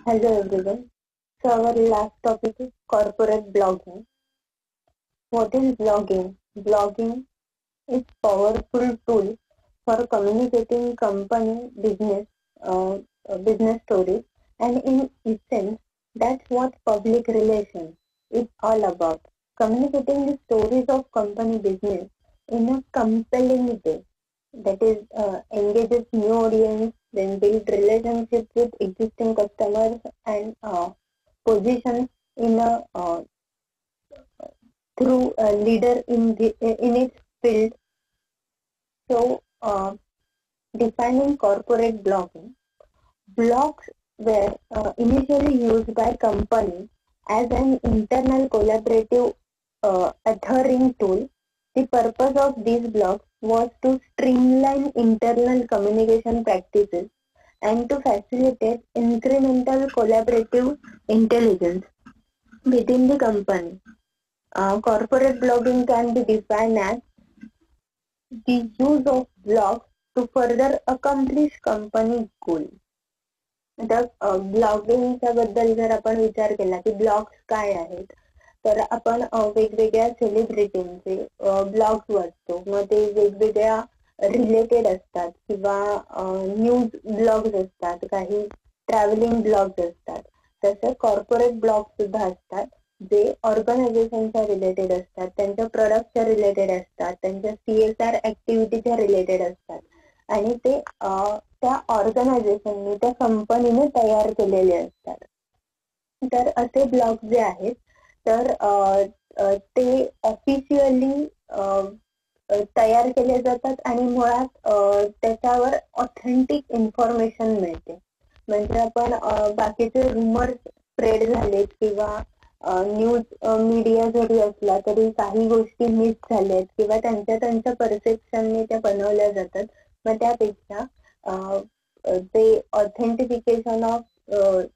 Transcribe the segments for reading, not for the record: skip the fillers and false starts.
Hello everyone. So our last topic is corporate blogging. What is blogging? Blogging is powerful tool for communicating company business stories, and in essence, that's what public relations is all about. Communicating the stories of company business in a compelling way that is engages new audience, then build relationships with existing customers and positions in a through a leader in its field. So, defining corporate blogging. Blogs were initially used by companies as an internal collaborative authoring tool. The purpose of these blogs was to streamline internal communication practices and to facilitate incremental collaborative intelligence within the company. Corporate blogging can be defined as the use of blogs to further accomplish company goals. आता ब्लॉगिंगच्या बद्दल जर आपण विचार केला की blogs काय आहेत, तर आपण वेगवेगळ्या सेलिब्रिटींचे ब्लॉग्स वाचतो. मग ते वेगवेगळ्या रिलेटेड असतात किंवा न्यूज ब्लॉग्स असतात, काही ट्रॅव्हलिंग ब्लॉग्स असतात. तसं कॉर्पोरेट ब्लॉग सुद्धा असतात जे ऑर्गनायझेशनच्या रिलेटेड असतात, त्यांच्या प्रोडक्टच्या रिलेटेड असतात, त्यांच्या CSR ऍक्टिव्हिटीच्या रिलेटेड असतात आणि ते त्या ऑर्गनायझेशनने त्या कंपनीने तयार केलेले असतात. तर असे ब्लॉग जे आहेत तर ते ऑफिशियली तयार केले जातात आणि मुळात त्याच्यावर ऑथेंटिक इन्फॉर्मेशन मिळते. म्हणजे आपण बाकीचे रुमर्स स्प्रेड झालेत किंवा न्यूज मीडिया जरी असला तरी काही गोष्टी मिस झाल्यात किंवा त्यांच्या परसेप्शनने त्या बनवल्या जातात. मग त्यापेक्षा ते ऑथेंटिफिकेशन ऑफ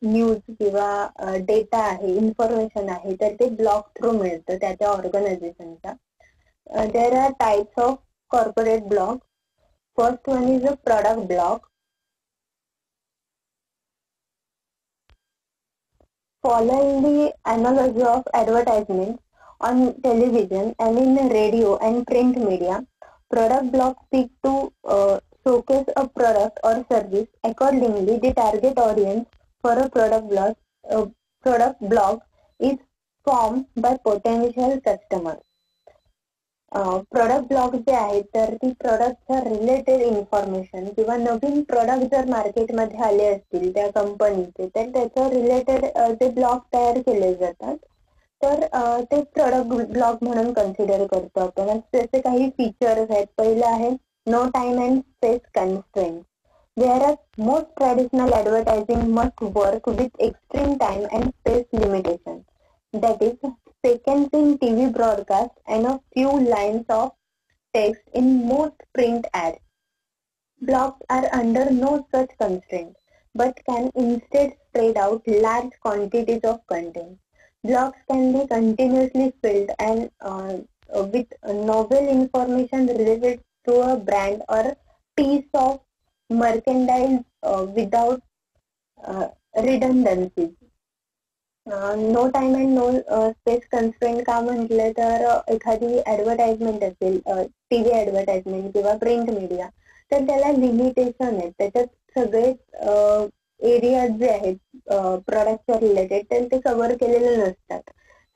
न्यूज किंवा डेटा आहे, इन्फॉर्मेशन आहे, तर ते ब्लॉग थ्रू मिळतं त्याच्या ऑर्गनायझेशनच्या. There are types of corporate blog. First one is a product blog. Following the analogy of advertisement on television and in radio and print media, product blogs seek to showcase a product or service. Accordingly, the target audience for a product blog is formed by potential customers. Product blog जे आहेत तर ती प्रोडक्टच्या related information किंवा नवीन product जर मार्केटमध्ये आले असतील त्या कंपनीचे तर त्याचं रिलेटेड ते ब्लॉग तयार केले जातात. तर ते प्रोडक्ट ब्लॉग म्हणून कन्सिडर करतो आपण. त्याचे काही फीचर्स आहेत. पहिलं आहे no time and space constraint. whereas most traditional advertising must work with extreme time and space limitations. That is seconds in TV broadcast and a few lines of text in most print ads. Blogs are under no such constraint, but can instead spread out large quantities of content. Blogs can be continuously filled and with novel information related to a brand or piece of merchandise without redundancies. No time and no space constraint का म्हटलं तर एखादी advertisement असेल, TV advertisement किंवा print media, तर त्याला limitation आहेत. त्याच्यात सगळेच एरिया जे आहेत प्रॉडक्टच्या रिलेटेड तर ते कव्हर केलेले नसतात.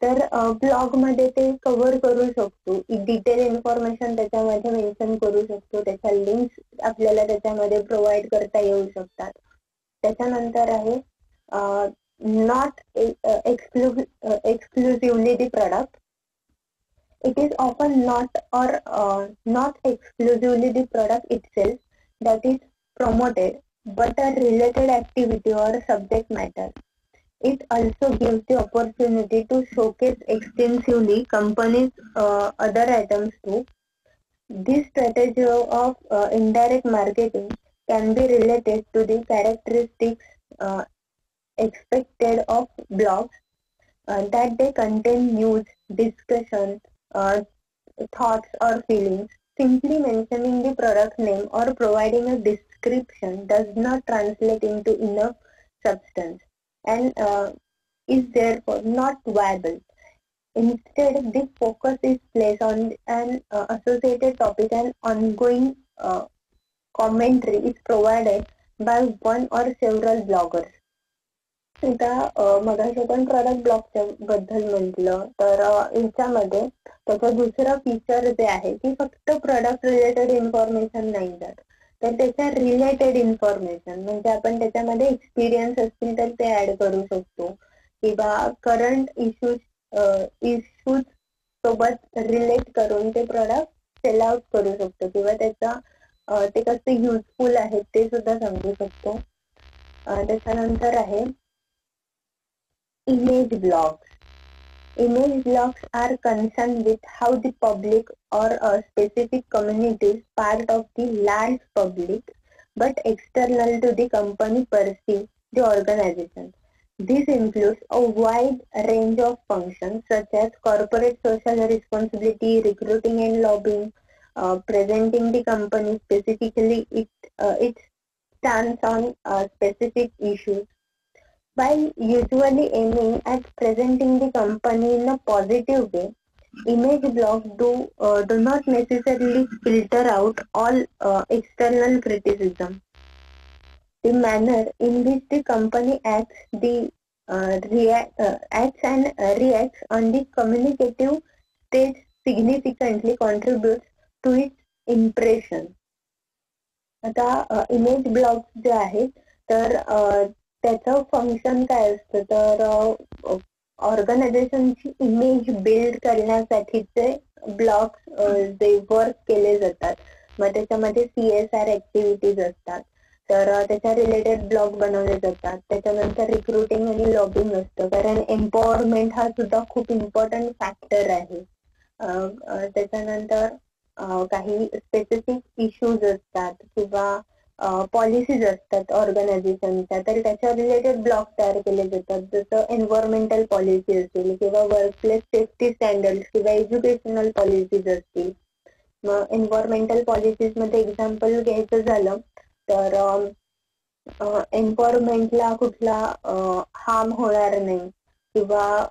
तर ब्लॉग मध्ये ते कव्हर करू शकतो. डिटेल इन्फॉर्मेशन त्याच्यामध्ये मेन्शन करू शकतो. त्याच्या लिंक्स आपल्याला त्याच्यामध्ये प्रोव्हाइड करता येऊ शकतात. त्याच्यानंतर आहे not exclusively the product. It is often not exclusively the product itself that is promoted, but a related activity or subject matter. It also gives the opportunity to showcase extensively companies' other items too. This strategy of indirect marketing can be related to the characteristics expected of blogs, that they contain news, discussion, thoughts or feelings. Simply mentioning the product name or providing a description does not translate into enough substance. and is therefore not viable. Instead, this focus is placed on an associated topic and ongoing commentary is provided by one or several bloggers. आता मगाशी आपण product ब्लॉगच्या बद्दल म्हटलं तर याच्यामध्ये त्याचं दुसरं feature जे आहे की फक्त प्रोडक्ट रिलेटेड इन्फॉर्मेशन नाही जात तर त्याच्या रिलेटेड इन्फॉर्मेशन म्हणजे आपण त्याच्यामध्ये एक्सपिरियन्स असतील तर ते ऍड करू शकतो किंवा करंट इश्यूज सोबत रिलेट करून ते प्रोडक्ट सेल आउट करू शकतो किंवा त्याचा ते कसं युजफुल आहे ते सुद्धा सांगू शकतो. त्याच्यानंतर आहे image blogs. Image blogs are concerned with how the public or a specific community is part of the large public but external to the company perceive the organization. This includes a wide range of functions such as corporate social responsibility, recruiting and lobbying, presenting the company specifically its stance on specific issues. While usually aiming at presenting the company in a positive way, image blogs do not necessarily filter out all external criticism. The manner in which the company acts and reacts on the communicative stage significantly contributes to its impression. आता image blogs जे आहेत तर त्याचं function काय असतं तर ऑर्गनायझेशनची image build करण्यासाठीचे blogs जे वर्क केले जातात मग त्याच्यामध्ये CSR ऍक्टिव्हिटीज असतात तर त्याच्या रिलेटेड ब्लॉग बनवले जातात. त्याच्यानंतर रिक्रुटिंग आणि लॉबिंग असतं कारण एम्पॉवरमेंट हा सुद्धा खूप इम्पॉर्टंट फॅक्टर आहे. त्याच्यानंतर काही स्पेसिफिक इश्यूज असतात किंवा पॉलिसीज असतात ऑर्गनायझेशनच्या तर त्याच्या रिलेटेड ब्लॉग तयार केले जातात जसं एन्व्हायरमेंटल पॉलिसी असतील किंवा वर्कप्लेस सेफ्टी स्टँडर्ड किंवा एज्युकेशनल पॉलिसीज असतील. मग एन्व्हायरमेंटल पॉलिसीज मध्ये एक्झाम्पल घ्यायचं झालं तर एन्व्हायरमेंटला कुठला हार्म होणार नाही किंवा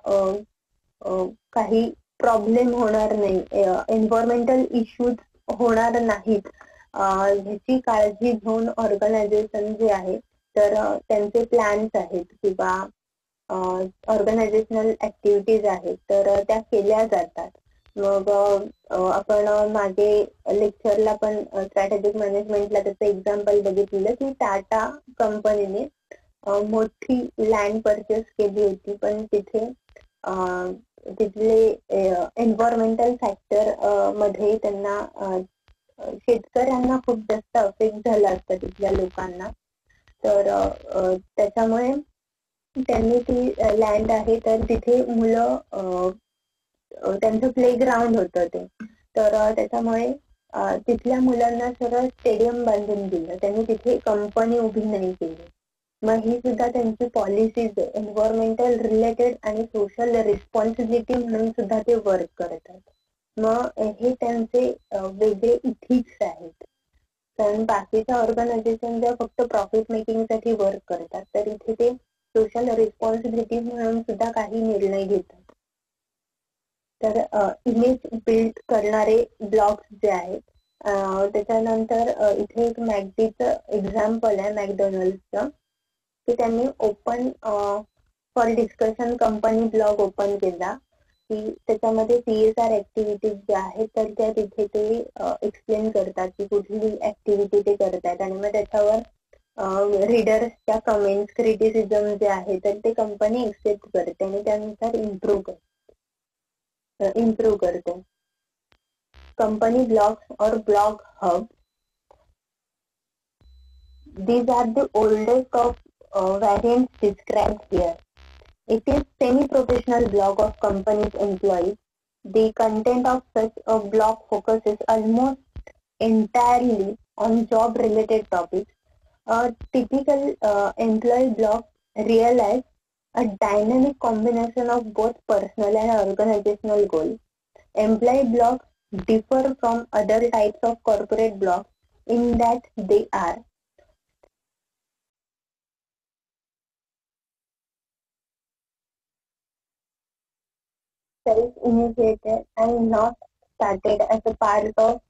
काही प्रॉब्लेम होणार नाही एन्व्हायरमेंटल इश्यूज होणार नाहीत ह्याची काळजी घेऊन ऑर्गनायझेशन जे आहे तर त्यांचे प्लॅन्स आहेत किंवा ऑर्गनायझेशनल ऍक्टिव्हिटीज आहेत तर त्या केल्या जातात. मग आपण मागे लेक्चरला पण स्ट्रॅटेजिक मॅनेजमेंटला त्याचं एक्झाम्पल बघितलेलं की टाटा कंपनीने मोठी लँड परचेस केली होती पण तिथे तिथले एन्व्हायरमेंटल फॅक्टर मध्ये त्यांना शेतकऱ्यांना खूप जास्त अफेक्ट झाला असतं तिथल्या लोकांना तर त्याच्यामुळे त्यांनी ती लँड आहे तर तिथे मुलं त्यांचं प्ले ग्राउंड होतं ते तर त्याच्यामुळे तिथल्या मुलांना सरळ स्टेडियम बांधून दिलं त्यांनी तिथे कंपनी उभी नाही केली. मग ही सुद्धा त्यांची पॉलिसीज आहे एन्व्हायरमेंटल रिलेटेड आणि सोशल रिस्पॉन्सिबिलिटी म्हणून सुद्धा ते वर्क करतात. मग हे त्यांचे वेगळे इथिक्स आहेत कारण बाकीच्या ऑर्गनायझेशन ज्या फक्त प्रॉफिट मेकिंग साठी वर्क करतात तर इथे ते सोशल रिस्पॉन्सिबिलिटी म्हणून सुद्धा काही निर्णय घेतात. तर इमेज बिल्ड करणारे ब्लॉग्स जे आहेत त्याच्यानंतर इथे एक मॅकडीचं एक्झाम्पल आहे मॅकडोनल्ड्सचं की त्यांनी open for discussion company blog open केला की त्याच्यामध्ये CSR ऍक्टिव्हिटीज ज्या आहेत तर त्या तिथे ते एक्सप्लेन करतात की कुठली ऍक्टिव्हिटी ते करतात आणि मग त्याच्यावर रीडर्सच्या कमेंट्स क्रिटिसिझम जे आहे तर ते कंपनी एक्सेप्ट करते आणि त्यानुसार इम्प्रूव्ह करते. कंपनी ब्लॉग्स और blog hub these are the oldest of variants described here. It is semi-professional blog of company's employees. The content of such a blog focuses almost entirely on job-related topics. A typical employee blog realizes a dynamic combination of both personal and organizational goals. Employee blogs differ from other types of corporate blogs in that they are self-initiated and not started as a part of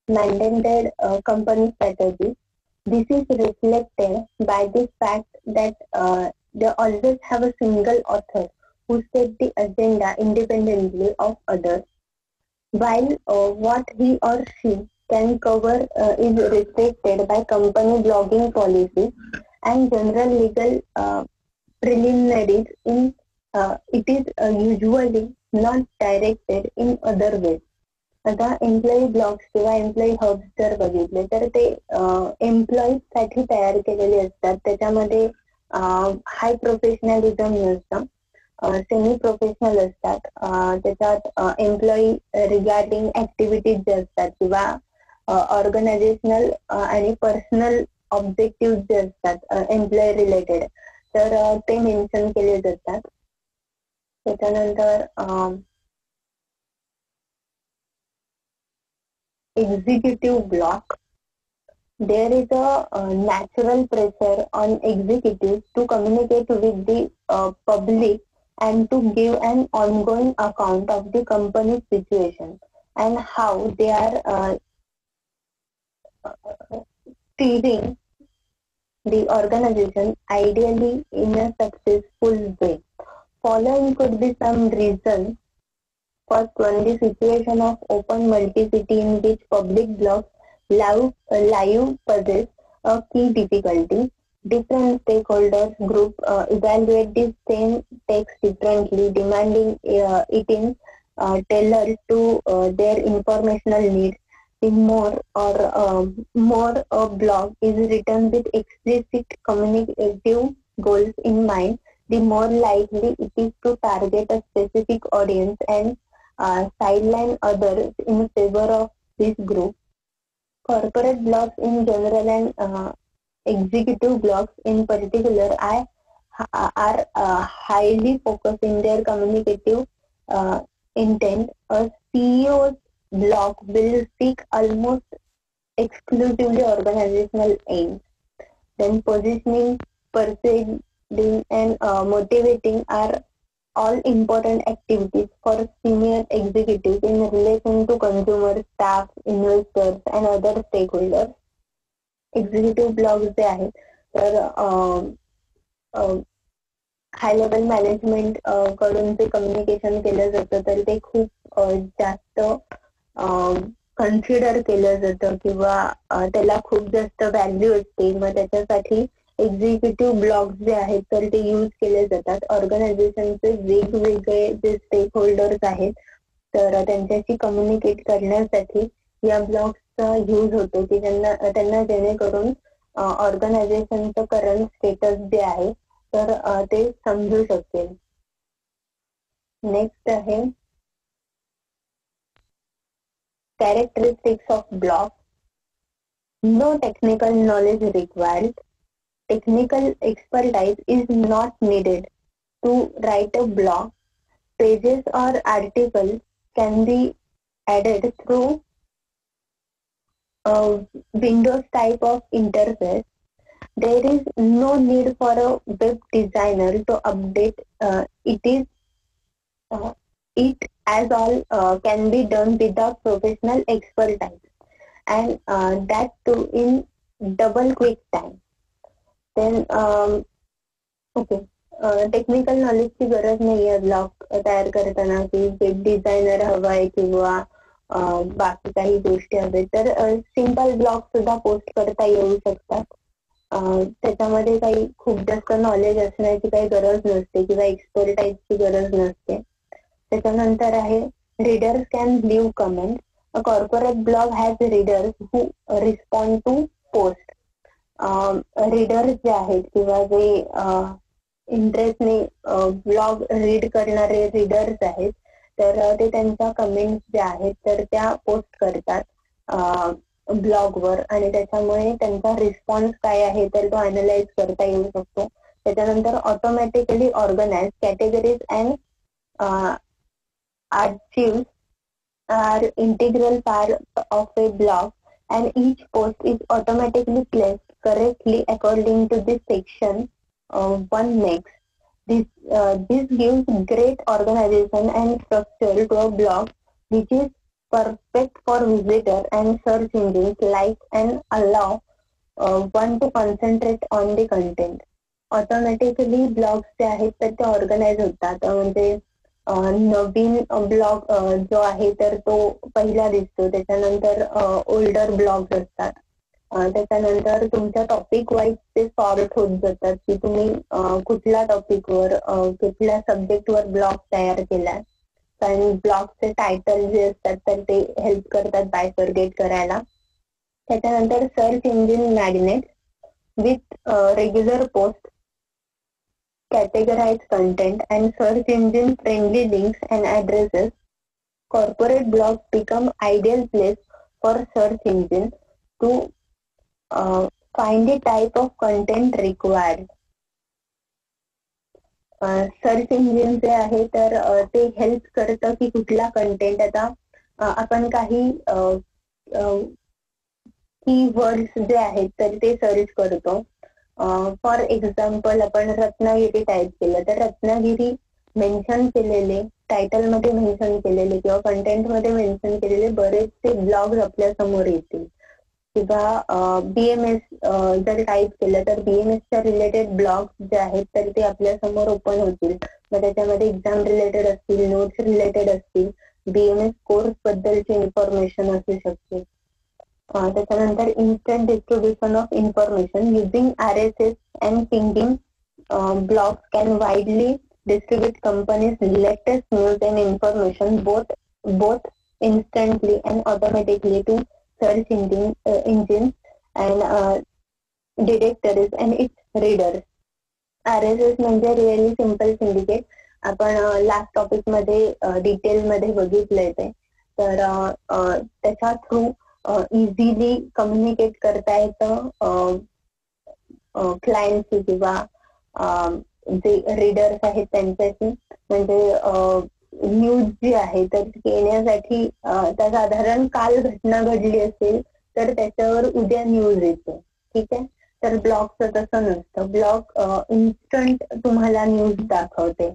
mandated company strategy. This is reflected by the fact that they always have a single author who set the agenda independently of others, while what he or she can cover is restricted by company blogging policies and general legal preliminaries. It is usually not directed in other ways. आता employee blogs किंवा employee hubs जर बघितले तर ते employees साठी तयार केलेले असतात. त्याच्यामध्ये हाय प्रोफेशनलिझम नसतं, सेमी प्रोफेशनल असतात. त्याच्यात एम्प्लॉई रिगार्डिंग ऍक्टिव्हिटीज जे असतात किंवा ऑर्गनायझेशनल आणि पर्सनल ऑब्जेक्टिव्ह जे असतात एम्प्लॉई रिलेटेड, तर ते मेन्शन केले जातात. त्याच्यानंतर executive block. There is a natural pressure on executives to communicate with the public and to give an ongoing account of the company's situation and how they are steering the organization ideally in a successful way. Following could be some reasons. First one, the situation of open multi-city in which public blogs live possess a key difficulty. Different stakeholders group evaluate the same text differently, demanding it in tailored to their informational needs. The more a blog is written with explicit communicative goals in mind, the more likely it is to target a specific audience and sideline others in favor of this group. Corporate blogs in general and executive blogs in particular are highly focused in their communicative intent. A CEO's blog will seek almost exclusively organizational aims. Then positioning, persuading, and motivating are all important activities for senior executives in relation to consumers, staff, investors, and other stakeholders. Executive blogs जे आहेत तर high level management कडून जे communication केलं जातं तर ते खूप जास्त कन्सिडर केलं जातं किंवा त्याला खूप जास्त व्हॅल्यू असते. मग त्याच्यासाठी एक्झिक्युटिव्ह ब्लॉग्स जे आहेत तर ते यूज केले जातात. ऑर्गनायझेशनचे वेगवेगळे जे स्टेक होल्डर्स आहेत तर त्यांच्याशी कम्युनिकेट करण्यासाठी या ब्लॉग्सचा यूज होतो की त्यांना जेणेकरून ऑर्गनायझेशनचं करंट स्टेटस जे आहे तर ते समजू शकेल. नेक्स्ट आहे characteristics of blog. No technical knowledge required. Technical expertise is not needed to write a blog. Pages or articles can be added through a Windows type of interface. There is no need for a web designer to update it as all can be done without professional expertise and that too in double quick time. Then technical नॉलेजची गरज नाही आहे blog तयार करताना की web designer हवाय किंवा बाकी काही गोष्टी हवे तर सिंपल ब्लॉग सुद्धा पोस्ट करता येऊ शकतात. त्याच्यामध्ये काही खूप जास्त नॉलेज असण्याची काही गरज नसते किंवा एक्सपर्टाईजची गरज नसते. त्याच्यानंतर आहे readers can leave comment. A corporate blog has readers who respond to post. Readers जे आहेत किंवा जे इंटरेस्टने ब्लॉग रीड करणारे रीडर्स आहेत तर ते त्यांच्या कमेंट्स ज्या आहेत तर त्या पोस्ट करतात ब्लॉगवर आणि त्याच्यामुळे त्यांचा रिस्पॉन्स काय आहे तर तो अनालाइज करता येऊ शकतो. त्याच्यानंतर automatically organise categories and archives are integral part of a blog and each post is automatically placed correctly according to the section one makes. This gives great organization and structure to a blog, which is perfect for visitor and search engines like and allow one to concentrate on the content. Automatically blogs जे आहेत तर ते organise होतात. म्हणजे नवीन blog जो आहे तर तो पहिला दिसतो, त्याच्यानंतर ओल्डर ब्लॉग्स असतात, त्याच्यानंतर तुमच्या टॉपिक वाईज ते सॉर्ट होत जातात की तुम्ही कुठल्या टॉपिकवर कुठल्या सब्जेक्टवर ब्लॉग तयार केलाय. कारण ब्लॉगचे टायटल जे असतात तर ते हेल्प करतात बायफर्गेट करायला. त्याच्यानंतर search engine magnet with regular post, categorize content and search engine friendly links and addresses. Corporate blogs become ideal place for search engine to find the type of content required. Search engine जे आहे तर ते help करतं की कुठला content, आता आपण काही कीवर्ड्स जे आहेत तर ते सर्च करतो. फॉर एक्झाम्पल आपण रत्नागिरी टाईप केलं तर रत्नागिरी मेन्शन केलेले, टायटल मध्ये मेन्शन केलेले किंवा कंटेंट मध्ये मेन्शन केलेले बरेचसे ब्लॉग्स आपल्या समोर येतील. किंवा BMS जर टाईप केलं तर BMS च्या रिलेटेड ब्लॉग्स जे आहेत तर ते आपल्या समोर ओपन होतील. मग त्याच्यामध्ये एक्झाम रिलेटेड असतील, नोट्स रिलेटेड असतील, BMS कोर्स बद्दलची इन्फॉर्मेशन असू शकते. त्याच्यानंतर instant distribution of information using RSS and pinging blogs can widely distribute companies latest news and information both instantly and automatically to search engines and directories and its readers. RSS म्हणजे really simple syndicate. आपण last topic मध्ये detail मध्ये बघितलंय ते. तर त्याच्या through easily communicate करता येतं क्लायंटशी किंवा जे रीडर्स आहेत त्यांच्याशी. म्हणजे न्यूज जी आहे तर येण्यासाठी त्या साधारण काल घटना घडली असेल तर त्याच्यावर उद्या न्यूज येते. ठीक आहे. तर ब्लॉगचं तसं नसतं. ब्लॉग इन्स्टंट तुम्हाला न्यूज दाखवते.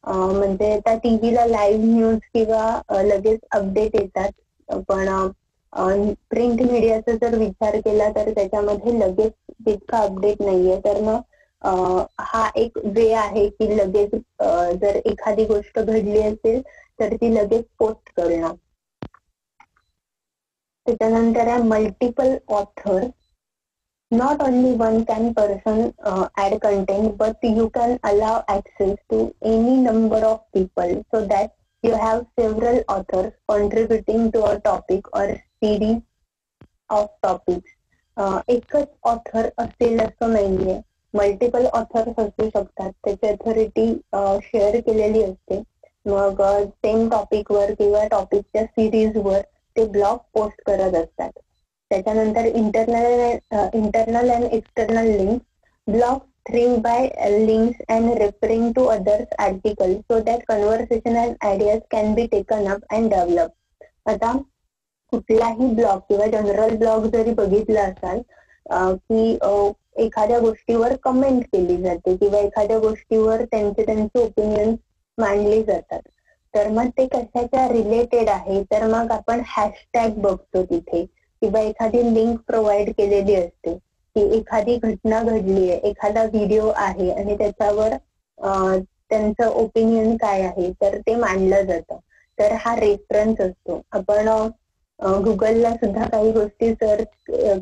म्हणजे त्या टीव्हीला लाईव्ह न्यूज किंवा लगेच अपडेट येतात, पण प्रिंट मीडियाचा जर विचार केला तर त्याच्यामध्ये लगेच तितका अपडेट नाहीये. तर मग हा एक वे आहे की लगेच जर एखादी गोष्ट घडली असेल तर ती लगेच पोस्ट करणं. त्याच्यानंतर आहे multiple author. Not only one person add content, but you can allow access to any number of people so that you have several authors contributing to a topic or series of topics. एकच author असेल असं नाहीये, multiple authors असू शकतात. त्याची authority share केलेली असते. मग सेम टॉपिकवर किंवा टॉपिकच्या सिरीजवर ते ब्लॉग पोस्ट करत असतात. त्याच्यानंतर internal and external links. Blog thrive by links and referring to others article so that conversation and ideas can be taken up and develop. आता कुठलाही ब्लॉग किंवा जनरल ब्लॉग जरी बघितला असाल की एखाद्या गोष्टीवर कमेंट केली जाते किंवा एखाद्या गोष्टीवर त्यांचे ओपिनियन मांडले जातात, तर मग ते कशाच्या रिलेटेड आहे तर मग आपण हॅशटॅग बघतो तिथे, किंवा एखादी लिंक प्रोव्हाइड केलेली असते की एखादी घटना घडली आहे, एखादा व्हिडिओ आहे आणि त्याच्यावर त्यांचं ओपिनियन काय आहे तर ते मांडलं जातं. तर हा रेफरन्स असतो. आपण गुगलला सुद्धा काही गोष्टी सर्च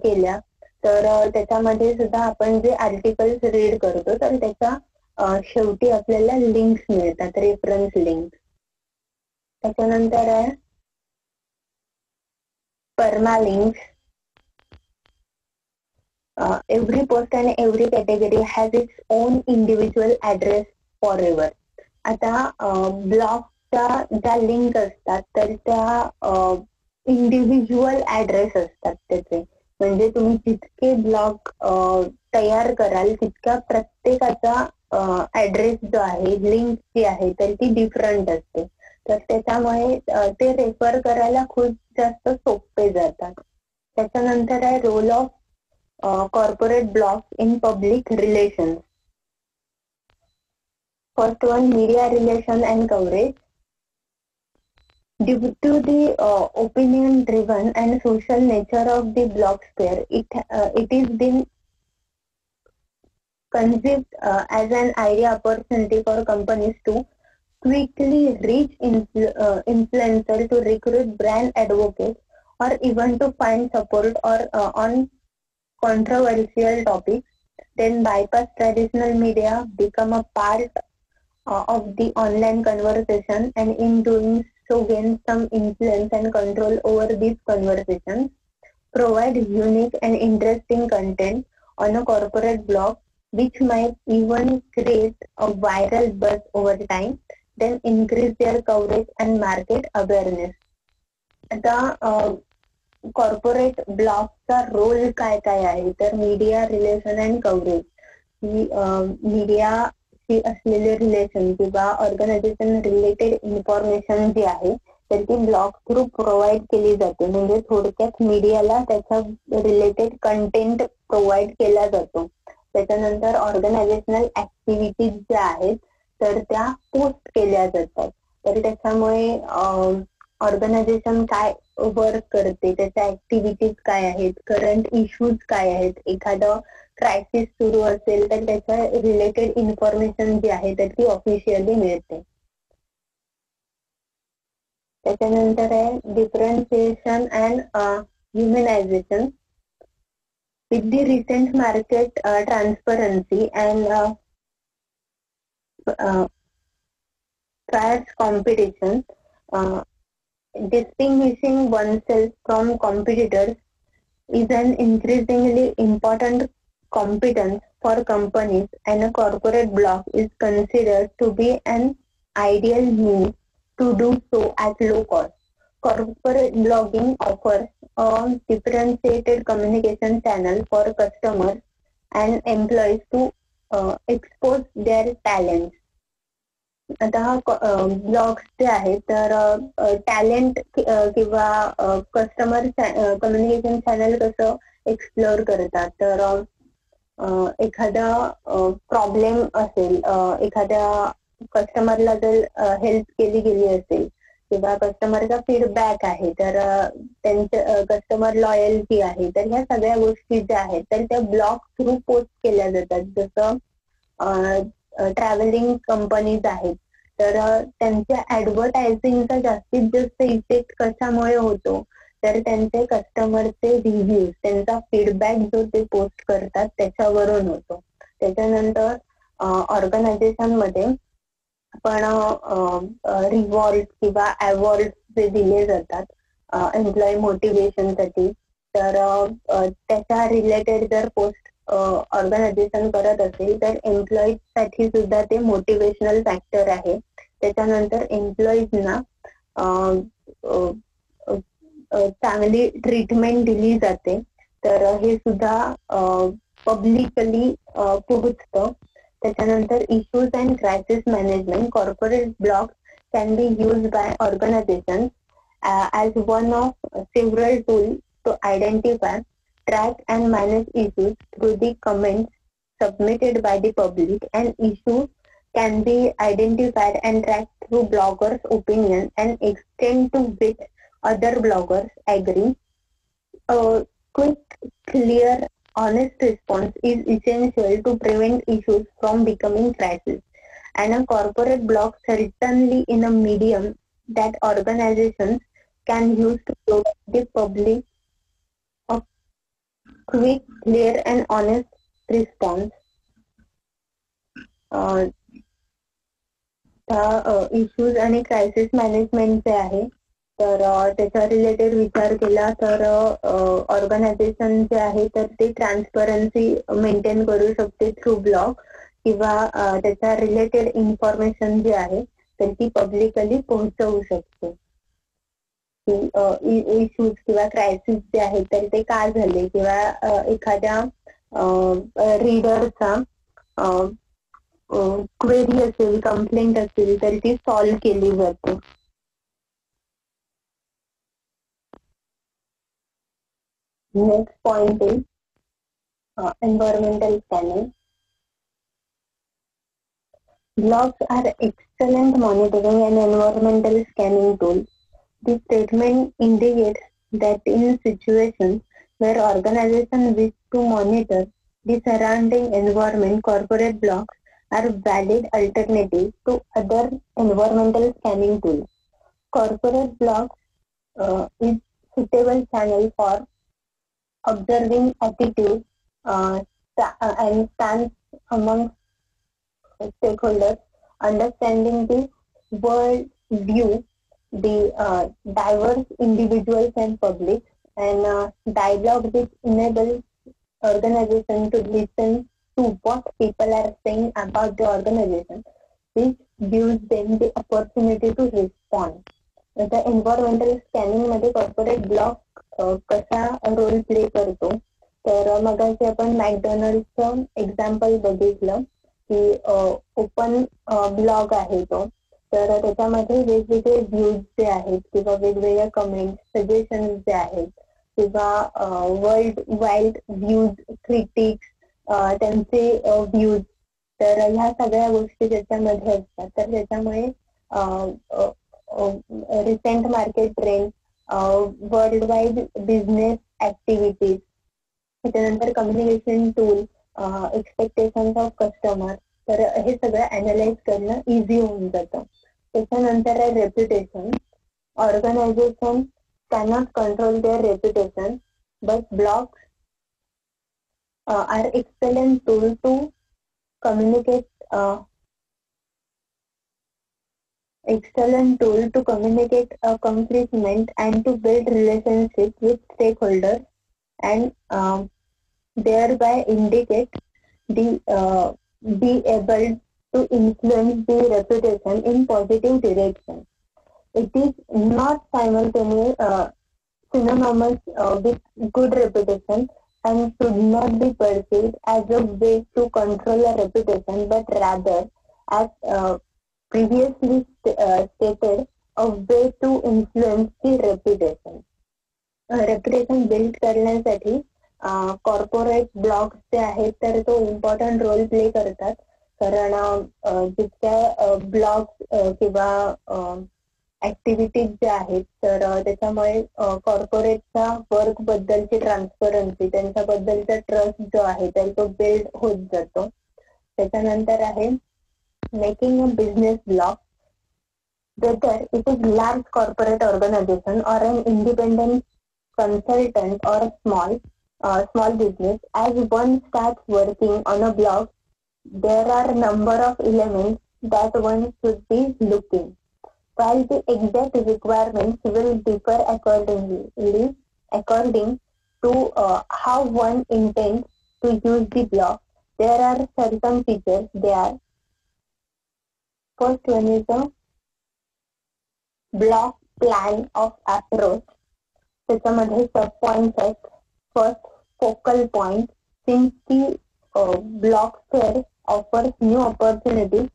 केल्या तर त्याच्यामध्ये सुद्धा आपण जे आर्टिकल्स रीड करतो तर त्याच्या शेवटी आपल्याला लिंक्स मिळतात, रेफरन्स लिंक. त्याच्यानंतर आहे permalinks. Every post and every category has its own individual address forever. आता ब्लॉगच्या ज्या लिंक असतात तर त्या इंडिव्हिज्युअल ऍड्रेस असतात त्याचे. म्हणजे तुम्ही जितके ब्लॉग तयार कराल तितका प्रत्येकाचा ऍड्रेस जो आहे, लिंक जी आहे तर ती डिफरंट असते. तर त्याच्यामुळे ते रेफर करायला खूप जास्त सोपे जातात. त्याच्यानंतर आहे role of corporate blogs in public relations. First one, media relation and coverage. Due to the opinion-driven and social nature of the blogosphere, it is been conceived as an idea opportunity for companies to quickly reach influencers to recruit brand advocates or even to find support or on controversial topics, then bypass traditional media, become a part of the online conversation, and in doing so gain some influence and control over these conversations, provide unique and interesting content on a corporate blog, which might even create a viral buzz over time, then increase their coverage and market awareness. आता corporate ब्लॉगचा role काय काय आहे तर media relation and coverage ही मीडियाशी असलेले relation किंवा organisation related information जी आहे तर ती ब्लॉग थ्रू प्रोव्हाइड केली जाते. म्हणजे थोडक्यात मीडियाला त्याच्या रिलेटेड कंटेंट प्रोव्हाइड केला जातो. त्याच्यानंतर ऑर्गनायझेशनल ऍक्टिव्हिटीज ज्या आहेत तर त्या पोस्ट केल्या जातात. तर त्याच्यामुळे ऑर्गनायझेशन काय वर्क करते, त्याच्या ऍक्टिव्हिटीज काय आहेत, करंट इश्यूज काय आहेत, एखादं क्रायसिस सुरू असेल तर त्याच्या रिलेटेड इन्फॉर्मेशन जी आहे तर ती ऑफिशियली मिळते. त्याच्यानंतर आहे differentiation and humanisation. With the recent market transparency and fierce competition, distinguishing oneself from competitors is an increasingly important competence for companies, and a corporate blog is considered to be an ideal means to do so at low cost. Corporate blogging offers a differentiated communication channel for customers and employees to expose their talents. आता blogs जे आहेत तर talent किंवा customer communication channel कसं explore करतात तर एखादा problem असेल, एखाद्या कस्टमरला जर हेल्प केली गेली असेल किंवा कस्टमरचा फीडबॅक आहे तर त्यांचं कस्टमर लॉयल्टी आहे तर ह्या सगळ्या गोष्टी ज्या आहेत तर त्या ब्लॉग थ्रू पोस्ट केल्या जातात. जसं ट्रॅव्हलिंग कंपनीज आहेत तर त्यांच्या ऍडव्हर्टायझिंगचा जास्तीत जास्त इफेक्ट कशामुळे होतो तर त्यांचे कस्टमरचे रिव्ह्यूज, त्यांचा फीडबॅक जो ते पोस्ट करतात त्याच्यावरून होतो. त्याच्यानंतर ऑर्गनायझेशन मध्ये पण रिवॉर्ड किंवा अवॉर्ड जे दिले जातात एम्प्लॉई मोटिवेशन साठी तर त्याच्या रिलेटेड जर पोस्ट ऑर्गनायझेशन करत असेल तर एम्प्लॉईज साठी सुद्धा ते मोटिवेशनल फॅक्टर आहे. त्याच्यानंतर एम्प्लॉईजना चांगली ट्रीटमेंट दिली जाते तर हे सुद्धा पब्लिकली पोहोचतं. त्याच्यानंतर issues and crisis management. Corporate blogs can be used by organisation as one of several tools to identify, track and manage issues through the comments submitted by the public, and issues can be identified and tracked through bloggers' opinion and extend to which other bloggers agree. A quick, clear, honest response is essential to prevent issues from becoming crisis. And a corporate blog certainly in a medium that organizations can use to provide the public a quick, clear and honest response. Issues आणि crisis management जे आहे तर त्याच्या related विचार केला तर organisation जे आहे तर ते ट्रान्सपरन्सी मेंटेन करू शकते थ्रू ब्लॉग किंवा त्याच्या रिलेटेड इन्फॉर्मेशन जी आहे तर ती पब्लिकली पोहोचवू शकते. इश्यूज किंवा क्रायसिस जे आहेत तर ते का झाले किंवा एखाद्या रीडरचा क्वेरी असेल, कंप्लेंट असेल तर ती सॉल्व्ह केली जाते. Next point is environmental scanning. Blogs are excellent monitoring and environmental scanning tools. This statement indicates that in situations where organizations wish to monitor the surrounding environment, corporate blogs are valid alternatives to other environmental scanning tools. Corporate blogs is suitable channel for observing attitudes and stance among stakeholders, understanding the world view, the diverse individuals and public, and dialogue which enables organization to listen to what people are saying about the organization, which gives them the opportunity to respond. The environmental scanning मध्ये corporate block कसा role play करतो, तर मगाशी आपण मॅकडोनल्डचं example बघितलं की open blog आहे तो, तर त्याच्यामध्ये वेगवेगळे व्ह्यूज जे आहेत किंवा वेगवेगळ्या कमेंट्स सजेशन्स जे आहेत किंवा वर्ल्ड वाईड व्ह्यूज क्रिटिक्स त्यांचे व्ह्यूज, तर ह्या सगळ्या गोष्टी त्याच्यामध्ये असतात. तर त्याच्यामुळे recent market trend, world wide business activities, त्याच्यानंतर communication tool, expectations of customer, तर हे सगळं अनालाइज करणं इझी होऊन जातं. त्याच्यानंतर आहे reputation. Organisation cannot control their reputation, but blogs are excellent tool to communicate accomplishment and to build relationships with stakeholders and thereby indicate the be able to influence the reputation in positive direction. It is not synonymous with good reputation and should not be perceived as a way to control a reputation, but rather as previously stated, a way to influence the reputation. Reputation build करण्यासाठी corporate blogs जे आहेत तर तो important role play करतात. कारण जितक्या blogs किंवा activities ज्या आहेत तर त्याच्यामुळे कॉर्पोरेटच्या वर्क बद्दलची ट्रान्सपरन्सी, त्यांच्याबद्दलचा ट्रस्ट जो आहे तर तो बिल्ड होत जातो. त्याच्यानंतर आहे making a business blog. whether it is large corporate organization or an independent consultant or small business, as one starts working on a blog, there are number of elements that one should be looking. While the exact requirements will differ according to how one intends to use the blog, there are certain features. They are: first one is the block plan of approach. त्याच्यामध्ये सब points आहेत. First, focal point. Since the block fair offers new opportunities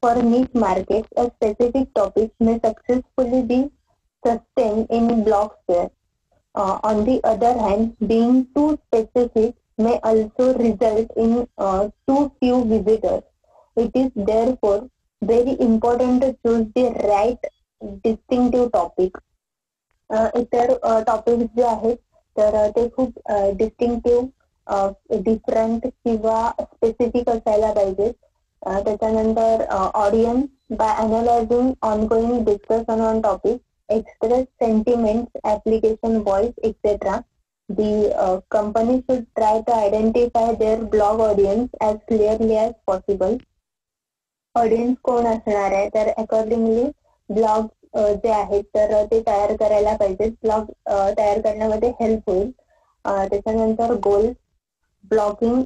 for niche markets, a specific topic may successfully be sustained in block fair. On the other hand, being too specific may also result in too few visitors. It is therefore very important to choose the right distinctive topic. इतर topics जे आहेत तर ते खूप डिस्टिंक्टिव्ह, different किंवा specific असायला पाहिजेत. त्याच्यानंतर audience, by analysing ongoing discussion on topic, express sentiments, application voice, etc. The company should try to identify their blog audience as clearly as possible. Audience कोण असणार आहे तर अकॉर्डिंगली ब्लॉग जे आहेत तर ते तयार करायला पाहिजेत. ब्लॉग तयार करण्यामध्ये हेल्प होईल. त्याच्यानंतर गोल. ब्लॉगिंग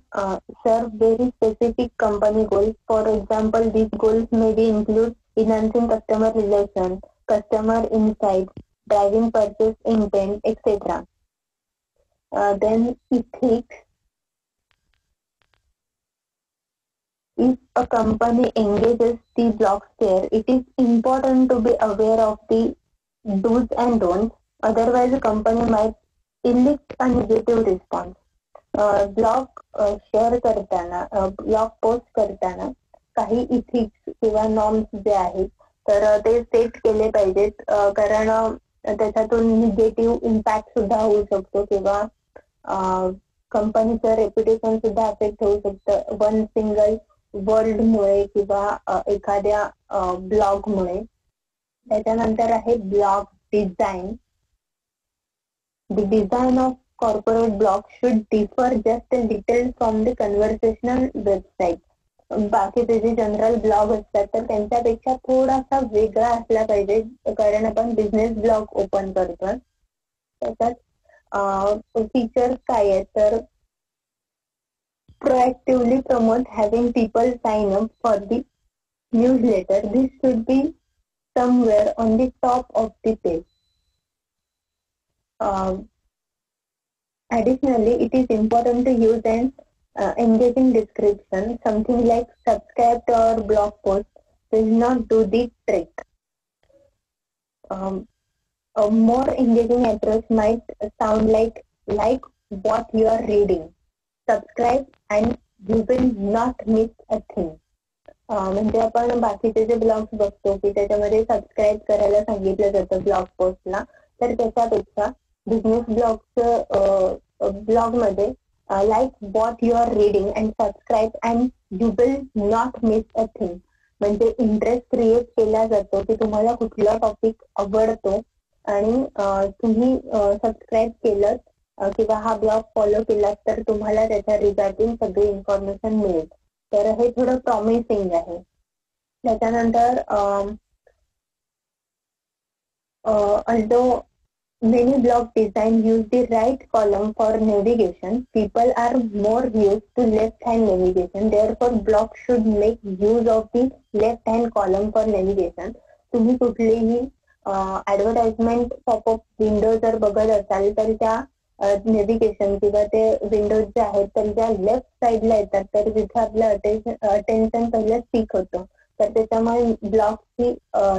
सर्व very specific company goals. For example, these goals may be include enhancing customer relation, customer insights, driving purchase intent, etc. Then ethics. If a company engages the blogosphere, it is important to be aware of the do's and don'ts. Otherwise, the company might elicit a negative response. Blog share करताना, blog post करताना काही ethics किंवा norms जे आहेत तर ते set केले पाहिजेत, कारण त्याच्यातून निगेटिव्ह इम्पॅक्ट सुद्धा होऊ शकतो किंवा कंपनीचं रेप्युटेशन सुद्धा अफेक्ट होऊ शकतं वन सिंगल वर्ल्डमुळे किंवा एखाद्या ब्लॉगमुळे. त्याच्यानंतर आहे blog design. The design of corporate blogs should differ just a little from the conversational website. बाकीचे जे जनरल ब्लॉग असतात तर त्यांच्यापेक्षा थोडासा वेगळा असला पाहिजे, कारण आपण बिझनेस ब्लॉग ओपन करतो. त्याच्यात फीचर्स काय आहेत तर proactively promote having people sign up for the newsletter. This should be somewhere on the top of the page. Additionally, it is important to use an engaging description. Something like subscribe to our blog post does not do the trick. A more engaging approach might sound like what you are reading. Subscribe and you will not miss a thing. म्हणजे आपण बाकीचे जे blogs बघतो की त्याच्यामध्ये subscribe करायला सांगितलं जातं ब्लॉग पोस्टला, तर त्याच्यापेक्षा बिझनेस ब्लॉग मध्ये like what you are reading and subscribe and you will not miss a thing. म्हणजे इंटरेस्ट क्रिएट केला जातो की तुम्हाला कुठला टॉपिक आवडतो आणि तुम्ही सबस्क्राईब केलं किंवा हा ब्लॉग फॉलो केला तर तुम्हाला त्याच्या रिगार्डिंग सगळी इन्फॉर्मेशन मिळेल. तर हे थोडं प्रॉमिसिंग आहे. त्याच्यानंतर although many blog design use the right column for navigation, people are more used to left hand navigation. Therefore, blog should make use of the left hand column for navigation. तुम्ही कुठलीही advertisement popup window जर बघत असाल तर त्या navigation किंवा ते Windows जे आहेत त्यांच्या लेफ्ट साईडला येतात, तर तिथे आपलं अटेन्शन पहिलं स्टिक होतं. तर त्याच्यामुळे ब्लॉगची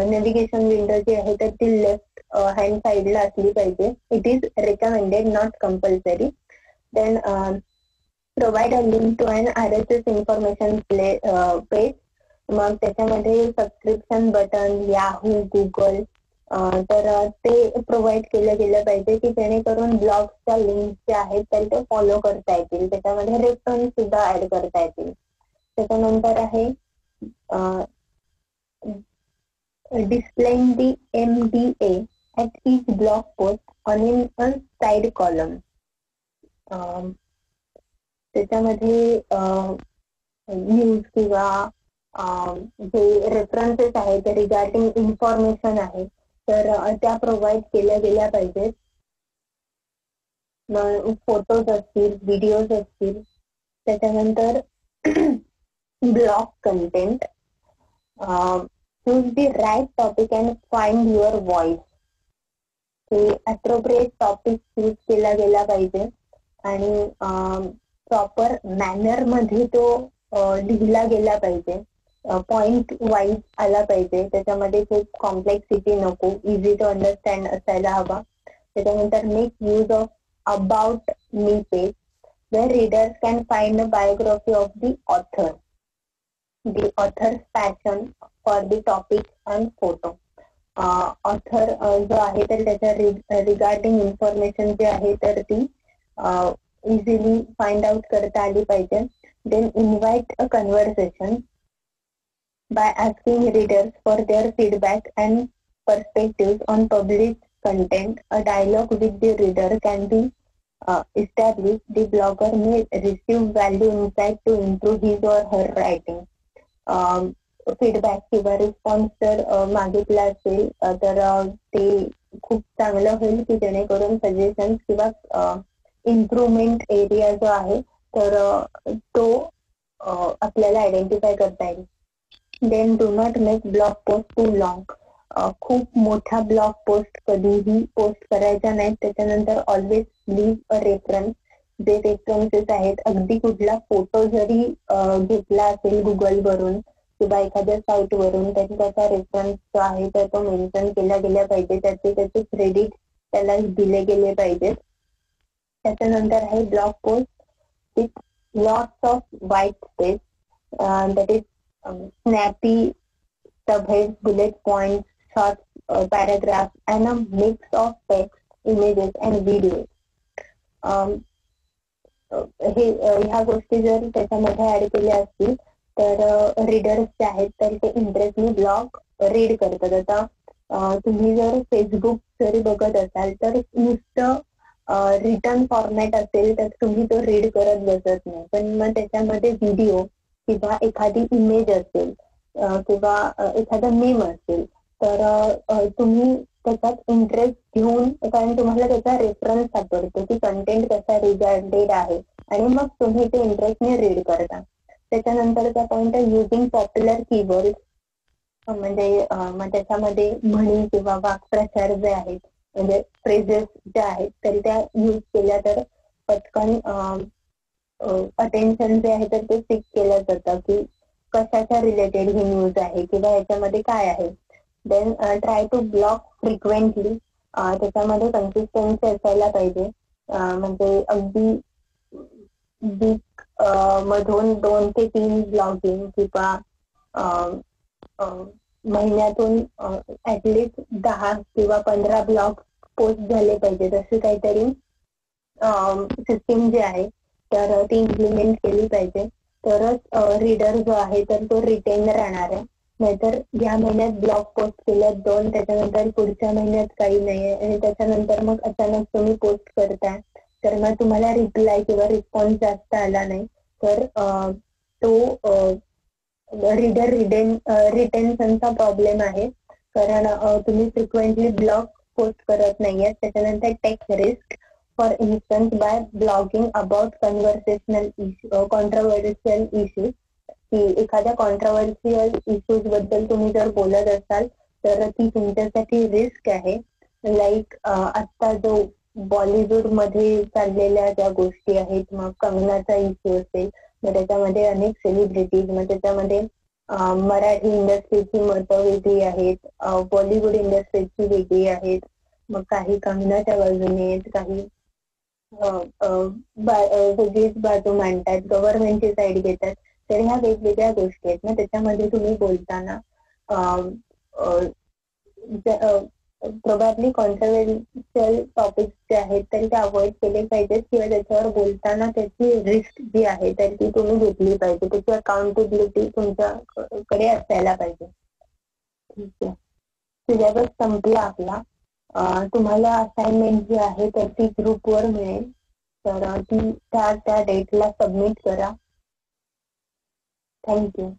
नेव्हिगेशन विंडो जी आहे तर ती लेफ्ट हँड साईडला असली पाहिजे. It is recommended, not compulsory. Then provide a link to an RSS information page. मग त्याच्यामध्ये सबस्क्रिप्शन बटन, याहू, गुगल तर ते प्रोव्हाइड केलं गेलं पाहिजे की जेणेकरून ब्लॉगच्या लिंक जे आहेत तर ते फॉलो करता येतील. त्याच्यामध्ये रेफरन्स सुद्धा ऍड करता येतील. त्याच्यानंतर आहे displaying the MDA at each blog post on a side column. त्याच्यामध्ये न्यूज किंवा जे रेफरन्सेस आहेत रिगार्डिंग इन्फॉर्मेशन आहे तर त्या प्रोव्हाइड केल्या गेल्या पाहिजेत. मग फोटोज असतील, व्हिडिओज असतील. त्याच्यानंतर blog content. choose the right topic and find your voice. ते appropriate topic चूज केला गेला पाहिजे आणि प्रॉपर मॅनर मध्ये तो लिहिला गेला पाहिजे. पॉइंट वाईज आला पाहिजे. त्याच्यामध्ये खूप कॉम्प्लेक्सिटी नको, इझी टू अंडरस्टँड असायला हवा. त्याच्यानंतर make use of about me page where readers can find a biography of the author, the author's passion for the topic and photo. Author जो आहे तर त्याच्या रिगार्डिंग इन्फॉर्मेशन जी आहे तर ती इझिली फाइंड आउट करता आली पाहिजे. Then invite a conversation by asking readers for their feedback and perspectives on published content. A dialogue with the reader can be established. The blogger may receive value insight to improve his or her writing. Feedback किंवा response जर मागितला असेल तर ते खूप चांगलं होईल की जेणेकरून सजेशन किंवा इम्प्रुव्हमेंट एरिया जो आहे तर तो आपल्याला आयडेंटिफाय करता येईल. Then do not make blog post too long. खूप मोठा ब्लॉग पोस्ट कधीही पोस्ट करायचा नाही. त्याच्यानंतर ऑलवेज लीव्ह अ रेफरन्स. जे रेफरन्सेस आहेत अगदी कुठला फोटो जरी घेतला असेल गुगल वरून किंवा एखाद्या साईट वरून तरी त्याचा रेफरन्स जो आहे तर तो मेन्शन केला गेला पाहिजे. त्याचे क्रेडिट त्याला दिले गेले पाहिजेत. त्याच्यानंतर आहे blog post with lots off white space. That is snappy subheads, bullet points, short paragraphs, and a mix of text, images, and videos. ह्या गोष्टी जर त्याच्यामध्ये ऍड केल्या असतील तर रीडर्स जे आहेत तर ते इंटरेस्टली ब्लॉग रीड करतात. आता तुम्ही जर फेसबुक जरी बघत असाल तर नुसतं रिटर्न फॉर्मॅट असेल तर तुम्ही तो रीड करत बसत नाही, पण मग त्याच्यामध्ये व्हिडिओ किंवा एखादी इमेज असेल किंवा एखादा मीम असेल तर तुम्ही त्याच्यात इंटरेस्ट घेऊन, कारण तुम्हाला त्याचा रेफरन्स सापडतो की कंटेंट कसा रिगार्डेड आहे आणि मग तुम्ही ते इंटरेस्टने रीड करता. त्याच्यानंतरचा पॉइंट आहे युजिंग पॉप्युलर कीवर्ड, म्हणजे मग त्याच्यामध्ये म्हणी किंवा वाक्प्रचार जे आहेत म्हणजे फ्रेजेस ज्या आहेत तरी त्या यूज केल्या तर पटकन अटेन्शन जे आहे तर ते फिक्स केलं जातं की कशाच्या रिलेटेड ही न्यूज आहे किंवा याच्यामध्ये काय आहे. Then try to block frequently, त्याच्यामध्ये कन्सिस्टन्सी असायला पाहिजे. म्हणजे अगदी वीक मधून 2 ते 3 ब्लॉगिंग किंवा महिन्यातून ऍटलिस्ट 10 किंवा 15 ब्लॉग पोस्ट झाले पाहिजेत, अशी काहीतरी सिस्टीम जी आहे तर ती इम्प्लिमेंट केली पाहिजे. तरच रीडर जो आहे तर तो रिटेन राहणार आहे. नाहीतर या महिन्यात ब्लॉग पोस्ट केल्यात 2, त्याच्यानंतर पुढच्या महिन्यात काही नाहीये आणि त्याच्यानंतर मग अचानक तुम्ही पोस्ट करताय तर मग तुम्हाला रिप्लाय किंवा रिस्पॉन्स जास्त आला नाही तर तो रीडर रिटेन्शनचा प्रॉब्लेम आहे. कारण तुम्ही फ्रिक्वेंटली ब्लॉग पोस्ट करत नाहीये. त्याच्यानंतर take risk, for instance by blogging about controversial issues, की एखाद्या कॉन्ट्रोवर्शियल इश्यूज बद्दल तुम्ही जर बोलत असाल तर ती तुमच्यासाठी रिस्क आहे. लाईक आता जो बॉलिवूड मध्ये चाललेल्या ज्या गोष्टी आहेत, मग कंगनाचा इश्यू असेल, मग त्याच्यामध्ये अनेक सेलिब्रिटीज, मग त्याच्यामध्ये मराठी इंडस्ट्रीची मतं वेगळी आहेत, बॉलिवूड इंडस्ट्रीची वेगळी आहेत, मग काही कंगनाच्या बाजूने आहेत, काही वेगळीच बाजू मांडतात, गव्हर्नमेंटची साईड घेतात. तर ह्या वेगवेगळ्या गोष्टी आहेत ना, त्याच्यामध्ये तुम्ही बोलताना प्रोबॅबली कॉन्ट्रोवर्शियल टॉपिक्स जे आहेत तर ते अवॉइड केले पाहिजेत किंवा त्याच्यावर बोलताना त्याची रिस्क जी आहे तर ती तुम्ही घेतली पाहिजे, त्याची अकाउंटेबिलिटी तुमच्याकडे असायला पाहिजे. ठीक आहे, सिलेबस संपला आपला. तुम्हाला असाइनमेंट जी आहे तर ती ग्रुपवर मिळेल, तर ती त्या डेटला सबमिट करा. थँक्यू.